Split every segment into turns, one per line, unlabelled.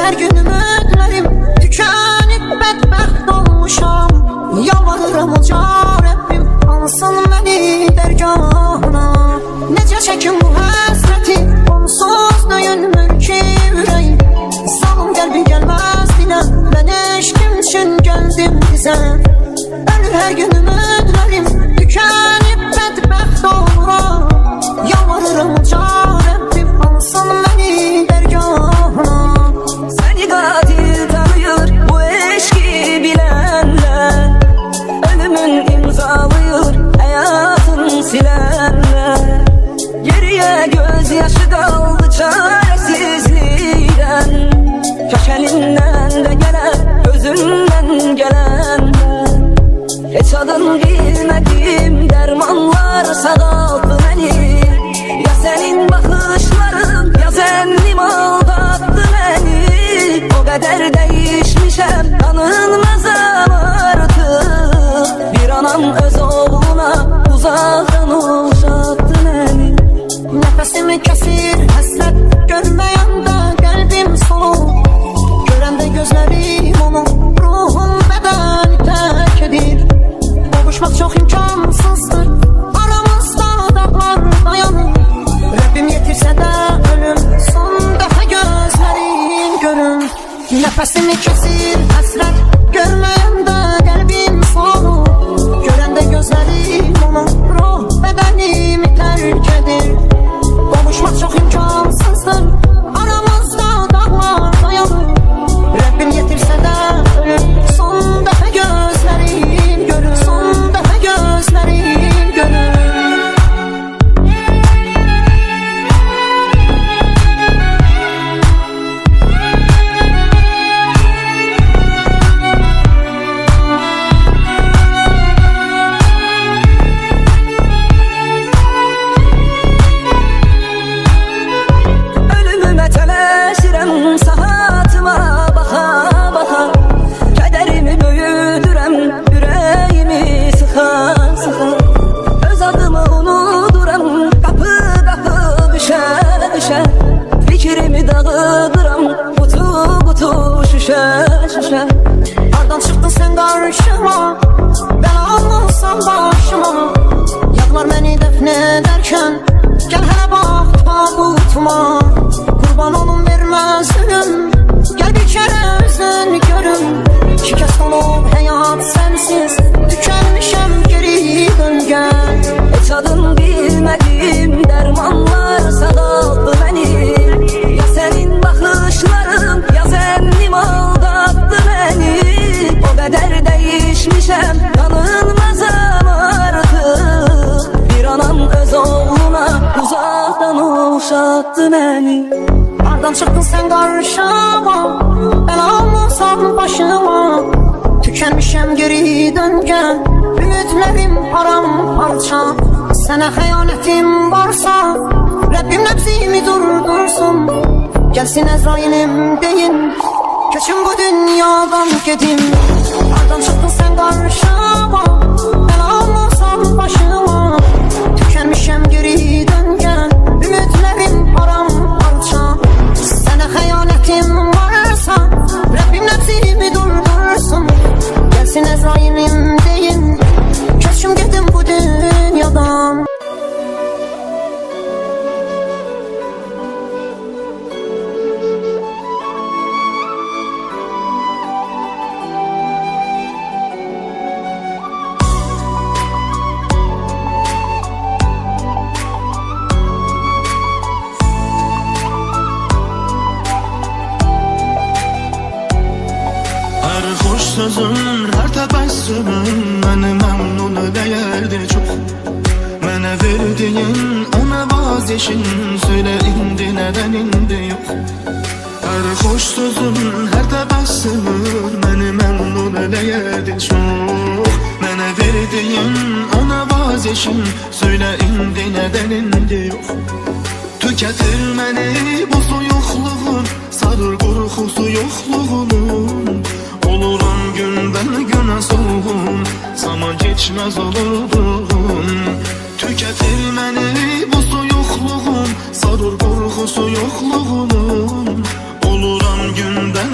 her gün ümidlerim tükenip bedbəxt olmuşam. Yalvarırım uca Rabbim alsın beni dergahına. Necə çəkim bu həsrəti onsuz döyünmür ki ürəyim. Salım qəlbi gəlməz dilə mən eşkim üçün gəldim bizə. Ölür hər gün ümidlərim tükenip bedbəxt oluram. Yalvarırım uca Rabbim alsın beni dergahına.
Seni katil tanıyor bu eşki bilenler, ölümün imzalıyor hayatın silenler. Geriye gözyaşı kaldı çaresizlikten, köşelinden de gelen gözünden gelenler. Hiç adın bilmediğim dermanlar sağalttı beni. Ya senin bakışların ya zennim aldattı beni. O kadar değişmişem tanınmazam artık. Bir anam öz oğluna uzaktan uşattı beni.
Nefesimi kesir hasret görmeyende kalbim solur. Görende gözlerim onu ruhum bedeni terk edir. Kavuşmak çok imkansızdır aramızda dağlar dayanır. Rabbim yetirse de ölüm son defa gözlerim görür. Nefesimi kesir hasret görmeyende kalbim solur. Görende gözlerim onu ruh bedenimi terk edir. Kavuşmak çok imkansızdır aramızda dağlar dayanır. Rabbim yetirse de ölüm son defa gözlerim görür. Son defa gözlerim görür.
Ölümüme tələşirəm sahatıma baxa baxa. Kədərimi böyüdürəm ürəyimi sıxa sıxa. Öz adımı unuduram qapı qapı düşə düşə. Fikrimi dağıdıram qutu qutu şüşə şüşə.
Hardan çıktın sen karşıma, ben almışsam başıma. Yaklar beni defnederken gel hele bak tabutuma. Kurban olun vermez ölüm, gel bir kere özün görüm. Şikest olup hayat sensiz tükenmişem geri dön gel.
Hiç adın bilmediğim dermanlar sağalttı beni. Ya senin bakışların ya zennim aldattı beni. O kadar değişmişem tanınmazam artık. Bir anam öz oğluna uzaktan uşattı beni.
Hardan çıktın sen karşıma, ben almışsam başıma. Tükenmişem geri dön gel, ümitlerim paramparça. Sana hayanetim varsa Rabbim nefsimi durdursun. Gelsin Ezrail'im deyin, köçüm bu dünyadan gedim. Hardan çıktın sen karşıma, ben almışsam başıma. Tükenmişem geri dön gel, ümitlerim paramparça. Sana hayanetim varsa Rabbim nefsimi durdursun. Gelsin Ezrail'im deyin, köçüm gedim bu dünyadan.
Her hoş sözün, her tebessümün beni memnun ederdi çok. Bana verdiğin ona vazgeçin, söyle indi neden indi yok. Her hoş sözün, her tebessümün beni memnun ederdi çok. Bana verdiğin ona vazgeçin, söyle indi neden indi yok. Tüketir beni bu soyuqluğun, sarır korkusu yokluğunun. Olurum günden güne soğun, zaman geçmez olurdum. Tüketir beni bu soyuqluğun, sarır korkusu yokluğunun. Olurum günden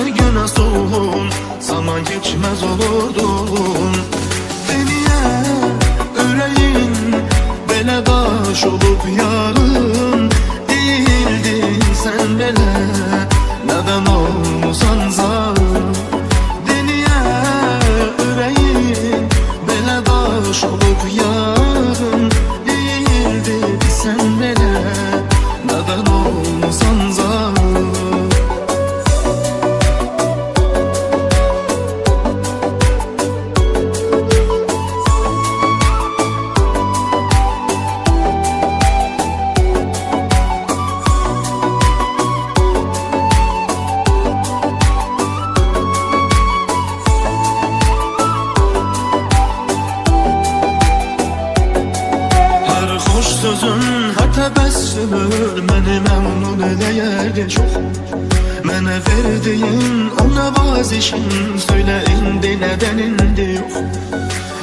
Mənə verdiyin ona vazişin, söylə indi nədən indi yox.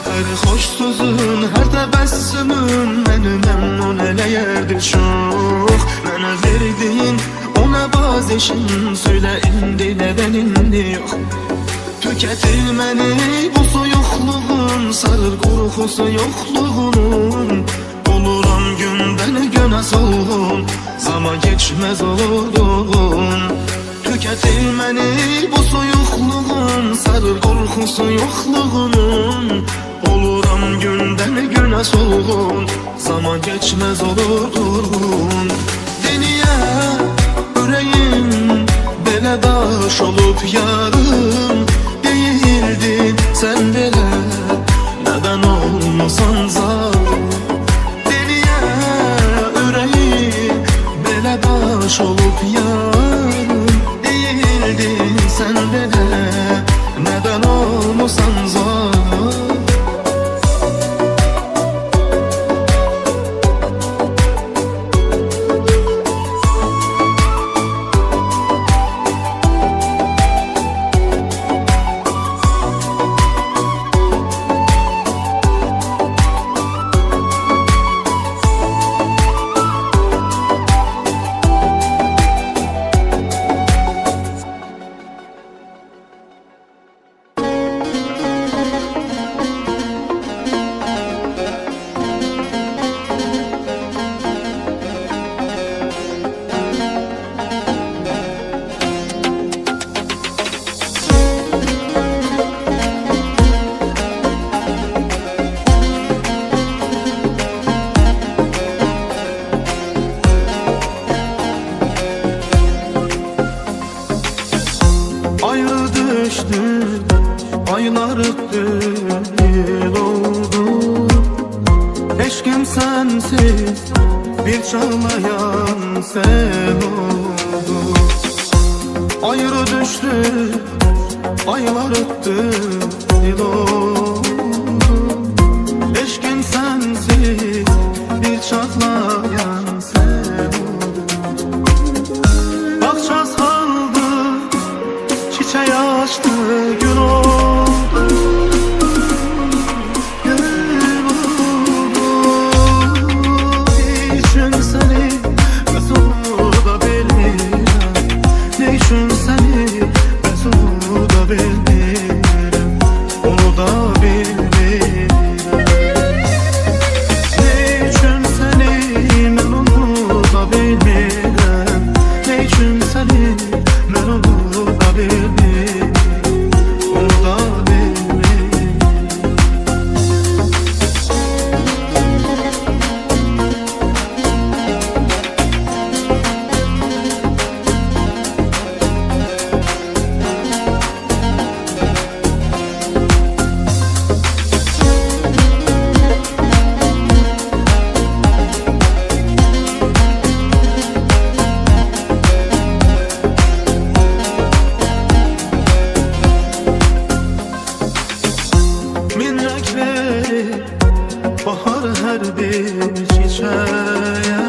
Hər xoş sözün, hər təbəssümün məni məmnun eləyərdi çox. Mənə verdiyin ona vazişin, söylə indi nədən indi yox. Tüketir məni bu soyuqluğun, sarır qorxusu yoxluğunun. Oluram gündən günə solğun, zaman geçmez olurdun. Tüketir məni bu soyuqluğun, sarır qorxusu yoxluğunun. Oluram gündən günə solğun, zaman geçmez olurdun. Deniyə ürəyim belə daş olub yarım değildin sen belə, nədən olmasan zalim. Deniyə ürəyim belə daş olub yarım değildin sen belə, nədən olmasan zalim. Ayrı düştük, aylar öttü, yıl oldu. Eşkim sensiz, bir çağlayan sen oldu. Ayrı düştük, aylar öttü, yıl oldu. Eşkim sensiz, bir çağlayan sen oldu. Bakça saldı, çiçeği açtı, gül oldu, gül oldu. Ne için seni mesuda bilmirəm, ne için seni mesuda bilmirəm, onu da bilmirəm. Ne için seni mən onu da bilmirəm, ne için seni mən onu da bilmirəm. Minnak verir bahar her bir çiçeğe,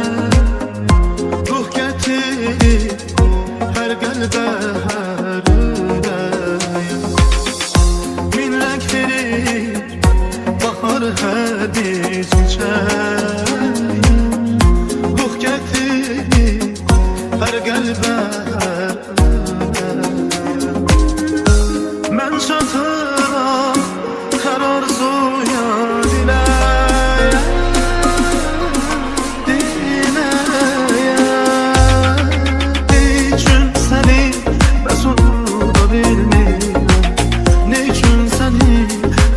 ruh getirir her qəlbə, hər ürəyə. Minnak verir bahar hər bir çiçeğe, ruh getirir hər qəlbə, hər ürəyə. Mən çatıram her arzuya, diləyə, diləyə. Ne üçün səni bəs onu da bilmirəm, ne üçün səni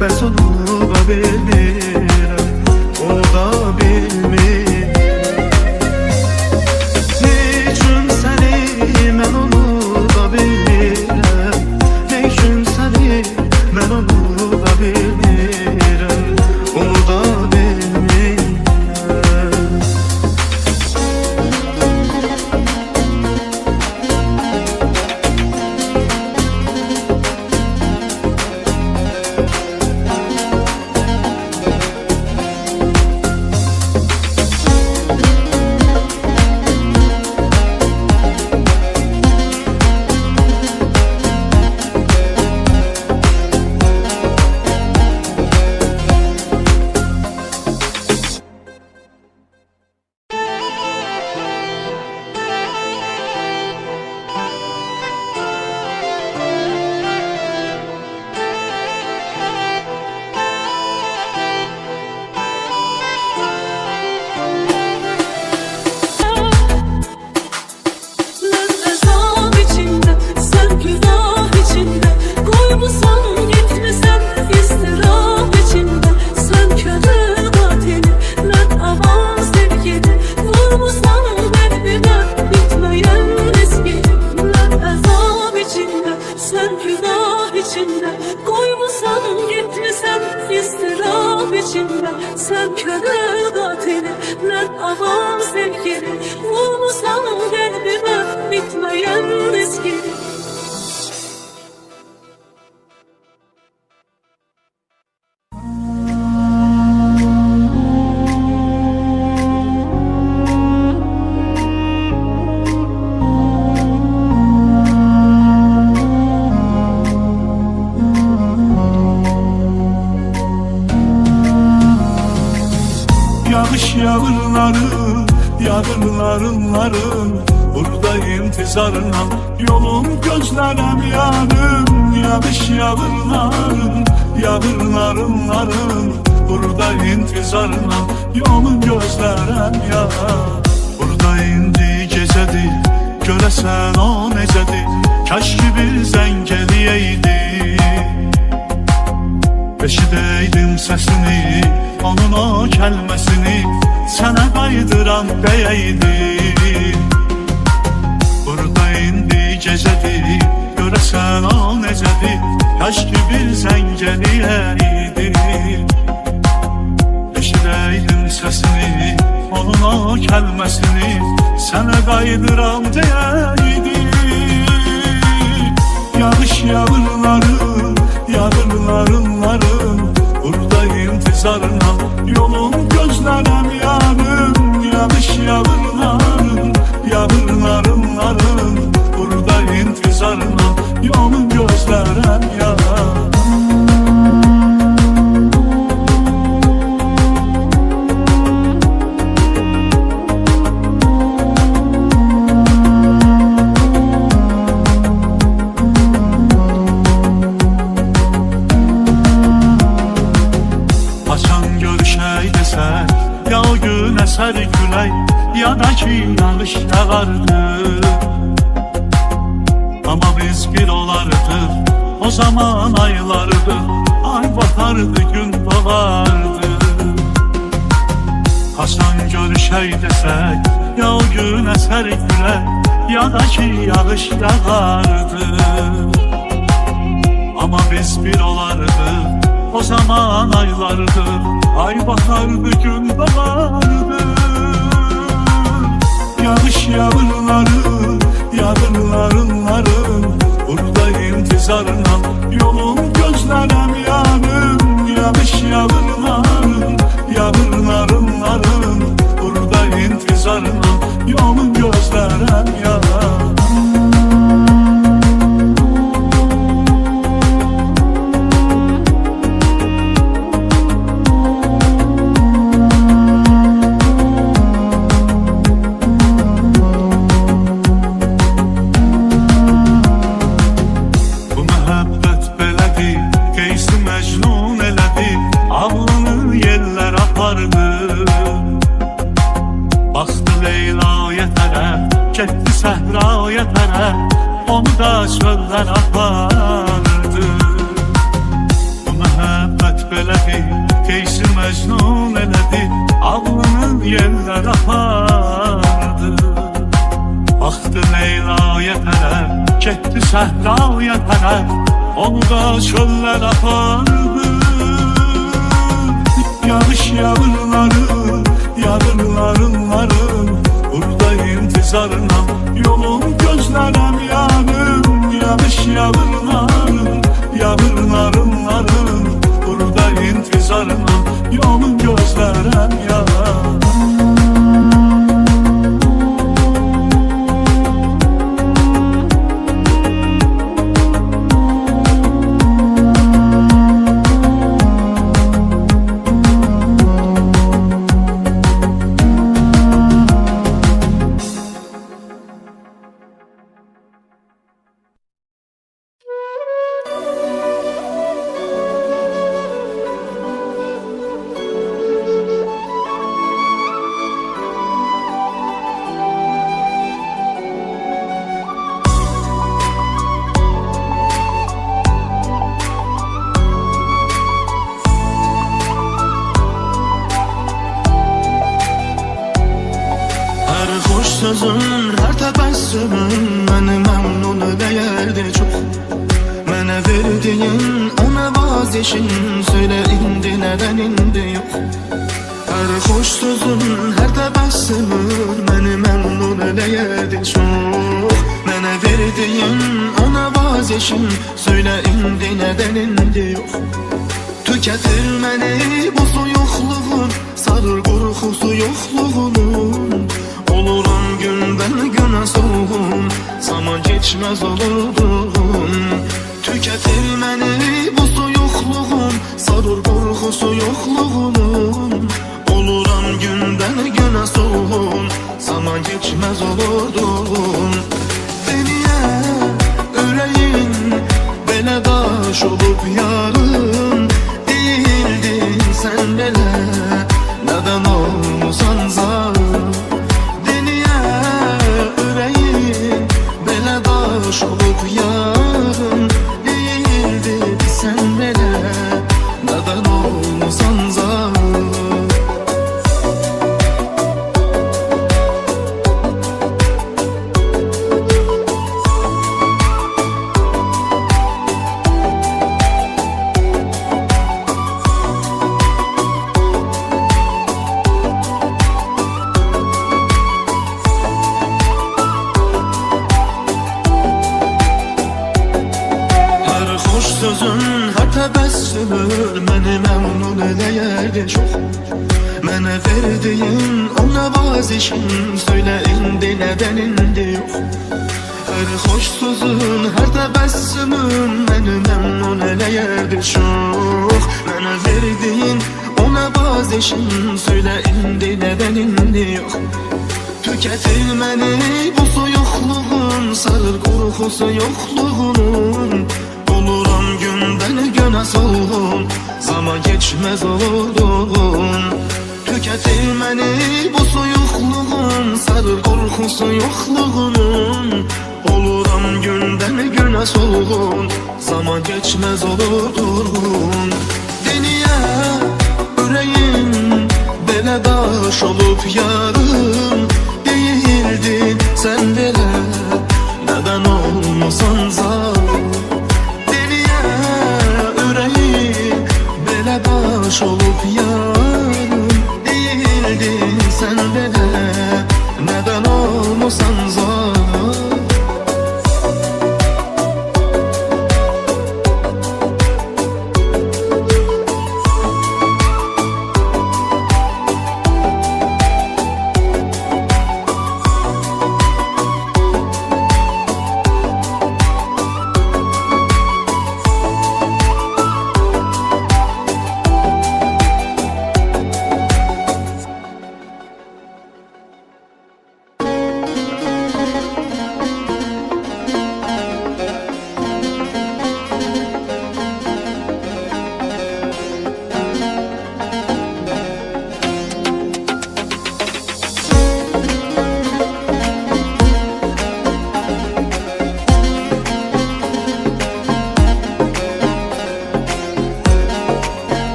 bəs onu da bilmirəm, onu da bilmirəm. Ne üçün səni
içinde, sen günah içinde. Koymusan gitmesen ıstırap içinde. Sen köle katili, lan aman sevgili. Vurmusan kalbime bitmeyen riski.
Yağış yağırların, yağırlarınların burada intizarına yolum gözlerem yanım. Yağış yağırların, yağırlarınların burada intizarına yolum gözlerem ya. Burada indi gecedir, göresen o necedir, kaş ki bir zəngeliyeydi. Eşideydim sesini, onun o kəlməsini, sənə qaydıran deyəydi. Burada indi gecədir, görəsən o necədir, kaş ki bir zəngəliyəydi. Eşideydim sesini, onun o kəlməsini, sənə qaydıran deyəydi. Yağış yağırların, yağırlarınların burada intizarına yolum gözlerem yanım. Yağış yağırların, yağırlarınların burada intizarına yolum gözlerem yanım. Ya o gün eser külək, ya da ki yağış yağardı. Ama biz bir olardık, o zaman aylardı, ay batardı, gün doğardı. Hasan görüşey desək, ya o gün eser külək, ya da ki yağış yağardı. Ama biz bir olardık, o zaman aylardı, ay batardı, gün doğardı. Yağış yağırların, yağırlarınların burada intizarına yolum gözlerem yanım. Yağış yağırların, yağırlarınların burada intizarına yolum gözlerem yanım. Getdi səhraya tərəf, onu da çöllər apardı. Bu məhəbbət belədir, Qeysi Məcnun elədi, ağlını yerlər apardı. Baxdı Leylaya tərəf, getdi səhraya tərəf, onu da çöllər apardı. Yağış yağırların, yağırlarınların burada intizarına yolum gözlerem yanım. Yağış yağırların, yağırlarınların burada intizarına yolum gözlerem yanım. yerdi çok. Mənə verdiyin ona vazgeçin, söyle indi neden indi yok. Her hoş sözün, her təbəssümün məni məmnun eləyərdi çox. Mənə verdiyin ona vazgeçin, söyle indi neden indi yok. Tüketir məni bu soyuqluğun, sarır qorxusu yoxluğunun. Oluram gündən günə soğuğum, zaman geçmez olurdum. Tüketir məni bu soyuqluğun, sarır qorxusu yoxluğunun. Oluram gündən günə soğuğum, zaman geçmez olurdum. Deniye ürəyin belə daş olub yarın, değildin sen belə neden olmusan zalim. Deniye ürəyin belə daş olub yarın, değildin sen belə neden olmusan zalim. Sözün, her təbəssümün məni məmnun eləyərdi çox. Mənə verdiyin ona vazgeçin, söyle indi neden indi yok. Her hoş sözün, her təbəssümün məni məmnun eləyərdi çox. Mənə verdiyin ona vazgeçin, söyle indi neden indi yok. Tüketir məni bu soyuqluğun, sarır qorxusu yoxluğunun. Oluram gündən günə soğuğum, zaman geçmez olurdum. Tüketir məni bu soyuqluğun, sarır qorxusu yoxluğunun. Oluram gündən günə soğuğum, zaman geçmez olurdum. Deniye ürəyin belə daş olub yarım, değildin sen belə neden olmasan zalim. Belə daş olub yarım, değildin sen belə neden olmasan zalim.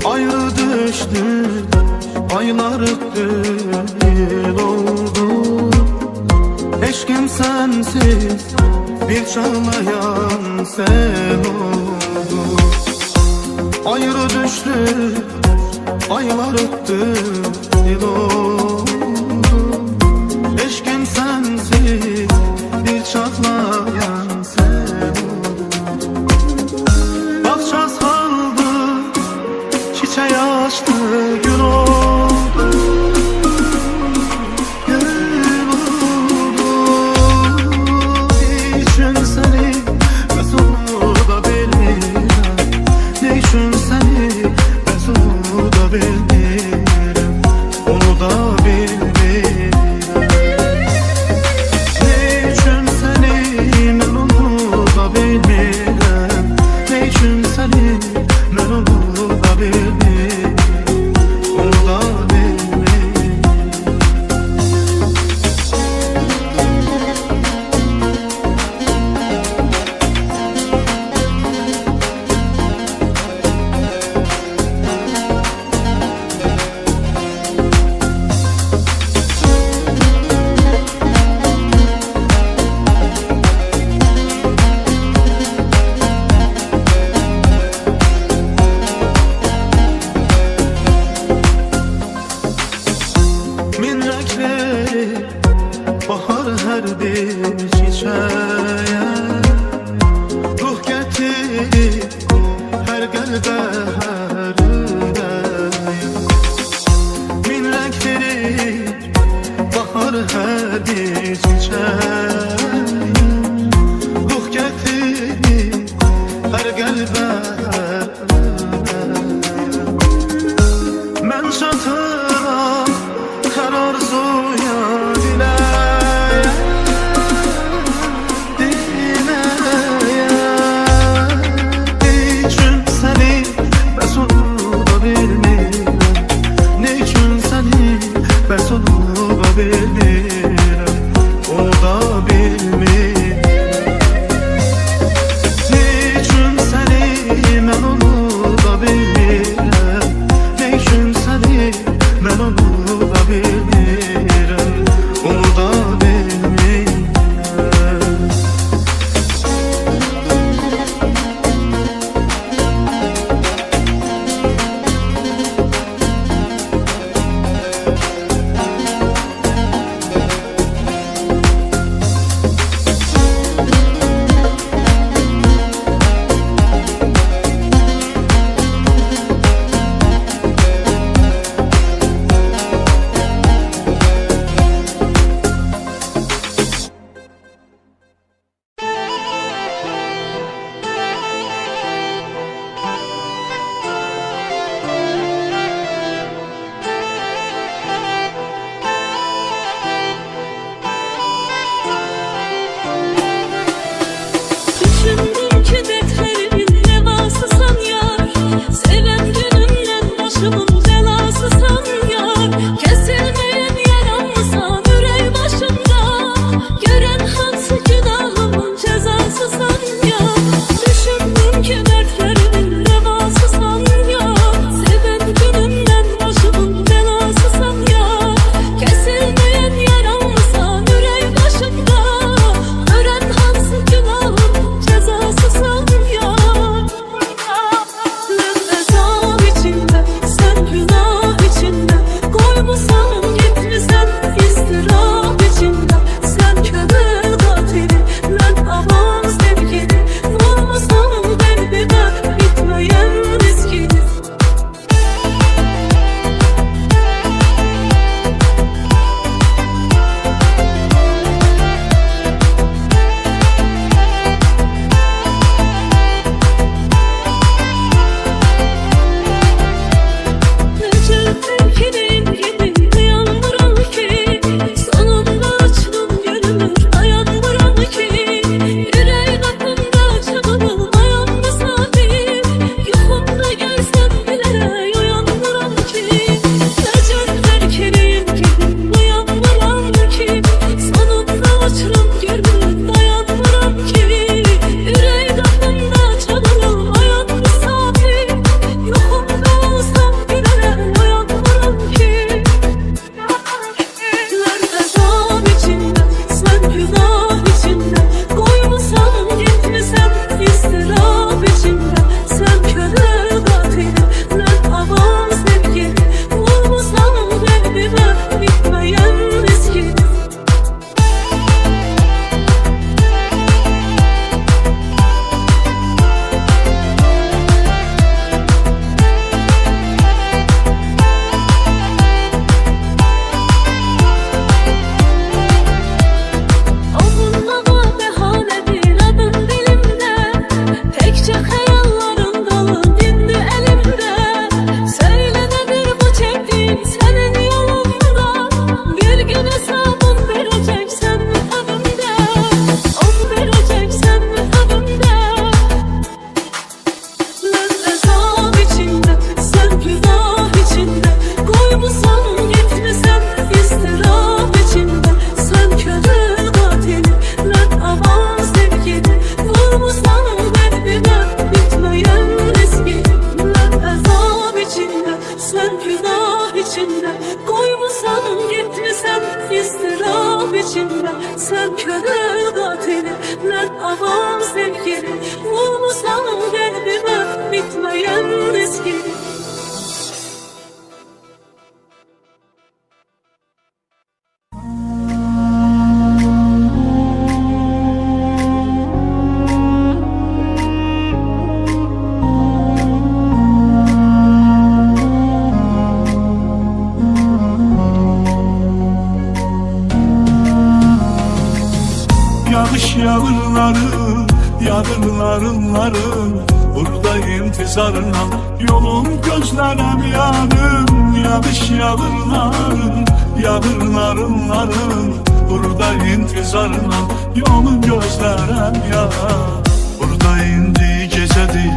Ayrı düştük, aylar öptü, yıl oldu. Eşkim sensiz, bir çağlayan sen oldu. Ayrı düştük, aylar öptü, yıl oldu. Eşkim sensiz, bir çağlayan sen oldu. Bakça saldı, çiçeği açtı, gül oldu, gül oldu. Ne için seni ben onu da bilmirəm, ne için seni ben onu da bilmirəm, onu da bilmirəm. Ne Bahar hər bir çiçəyə ruh gətirir hər qəlbə, hər ürəyə. Min rəng verir bahar hər bir çiçəyə ruh gətirir hər qəlbə, hər ürəyə. Mən çatıram hər arzuya, diləyə, diləyə. Neyçün səni bəs ola bilmirəm, neyçün səni bəs ola bilmirəm, onu da bilmirəm. Neyçün səni mən unuda bilmirəm, neyçün səni mən unuda bilmirəm, onu da bilmirəm.
Düşündüm ki dertlerimin devasısan yar, seven gönülden başımın belasısan yar. Kesilmeyen yaramısan yüreği başımda, gören hansı günahımın cezasısan yar. Düşündüm ki dertlerimin devasısan yar, seven gönülden başımın belasısan yar. Kesilmeyen yaramısan yüreği başımda, gören hansı günahımın cezasısan yar. Ben azap içinde, sen günah içinde, koymuşsan gitmişsen ıstırap içinde. Sen kömür katili, ben aman sevgili, vurmuşsan kalbime bitmeyen riskini. Ülkenin gibi dayanmıram ki, sonunda açtım gönlümü dayanmıram ki. Yüreğin aklımda çabuk dayanma saati, yuhumda görsem bile uyanmıram ki. Ecel erkeğin gibi dayanmıram ki, sonunda açtım gönlümü dayanmıram ki. Yüreğin aklımda çabuk dayanma saati, yuhumda olsam bile uyanmıram ki. Ben azap içinde, sen günah içinde, koymuşsan gitmişsen ıstırap içinde. Sen köle katili, ben aman sevgili, vurmuşsan kalbime bitmeyen riskini. Avunmağa behanedir adın dilimde, pekçe hayallerim dolu dindi elimde. Söyle nedir bu çektiğim senin yolunda, bir gün hesabım vereceksen mi evimde, vereceksen mi evimde. Ben azap içinde, sen günah içinde, koymuşsan gitmişsen ıstırap içinde. Sen köle katili, ben aman sevgili, vurmuşsan kalbime bitmeyen riskini. Ben azap içinde, sen günah içinde, koymuşsan gitmişsen ıstırap içinde. Sen köle katili, ben aman sevgili, vurmuşsan kalbime bitmeyen riskini.
Yağış yağırları, yağırlarınları, burada intizarına yolum gözlerem yarım. Yağış yağırları, yağırlarınları, burada intizarına yolum gözlerem ya. Burada indi gecedir,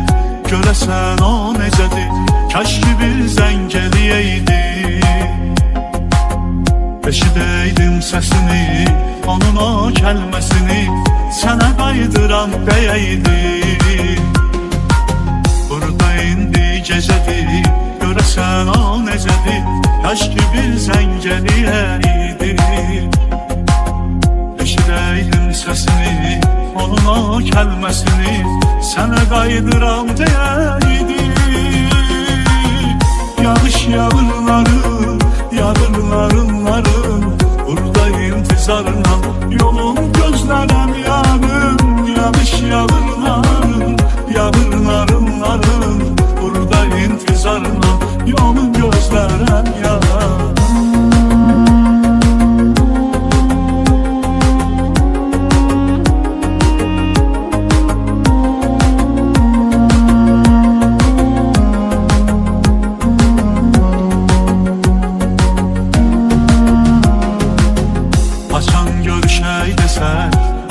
göresen o necedir, kaş ki bir zəng eləyəydi. Eşidəydim səsini, onun o kəlməsini, sənə qaydıram deyəydi. Burada indi gecədir, görəsən o necədir, kaş ki bir zəng eləyəydi. Eşidəydim səsini, onun o kəlməsini, sənə qaydıram deyəydi. Yağış yağırları, yağırlarınları, burada intizarına yolum gözlerem yarım. Yağış yağırları, yağırlarınları, burada intizarına yolum gözlerem yarım.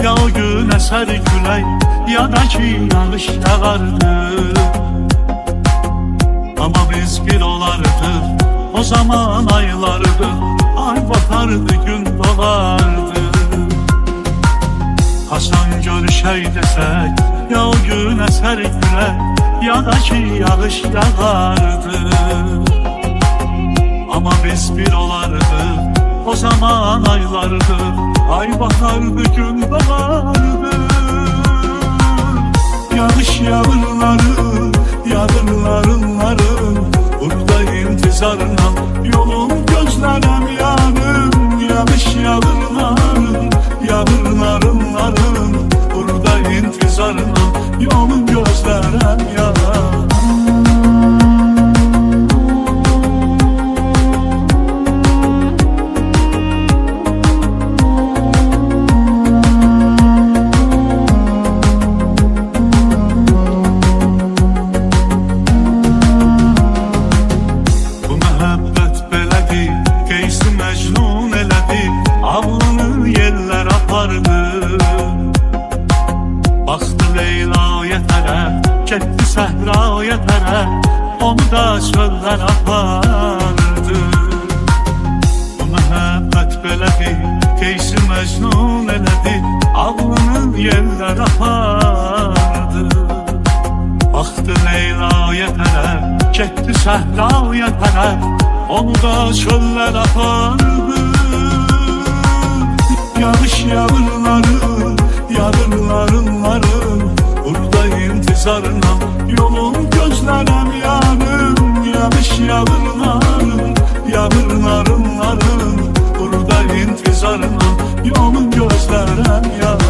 Ya o gün eser külək, ya da ki yağış yağardı. Ama biz bir olardıq, o zaman aylardı, ay batardı, gün doğardı. Hasan görüşək desək, ya o gün eser külək, ya da ki yağış yağardı. Ama biz bir olardıq, o zaman aylardı, ay batardı, gün doğardı. Yağış yağırları, yağırlarınları, burada intizarına yolum gözlerem yarım. Yağış yağırları, yağırlarınları, burada intizarına yolum gözlerem yarım. Baxdı Leyla'ya tərəf, getdi səhraya tərəf, onu da çöllər apardı. Bu məhəbbət belədir, Qeysi Məcnun elədi, ağlını yerlər apardı. Baxdı Leyla'ya tərəf, getdi səhraya tərəf, onu da çöllər apardı. Yağış yağırları, yağırlarınları, burada intizarına yolum gözlerem yarım. Yağış yağırları, yağırlarınları, burada intizarına yolum gözlerem yarım.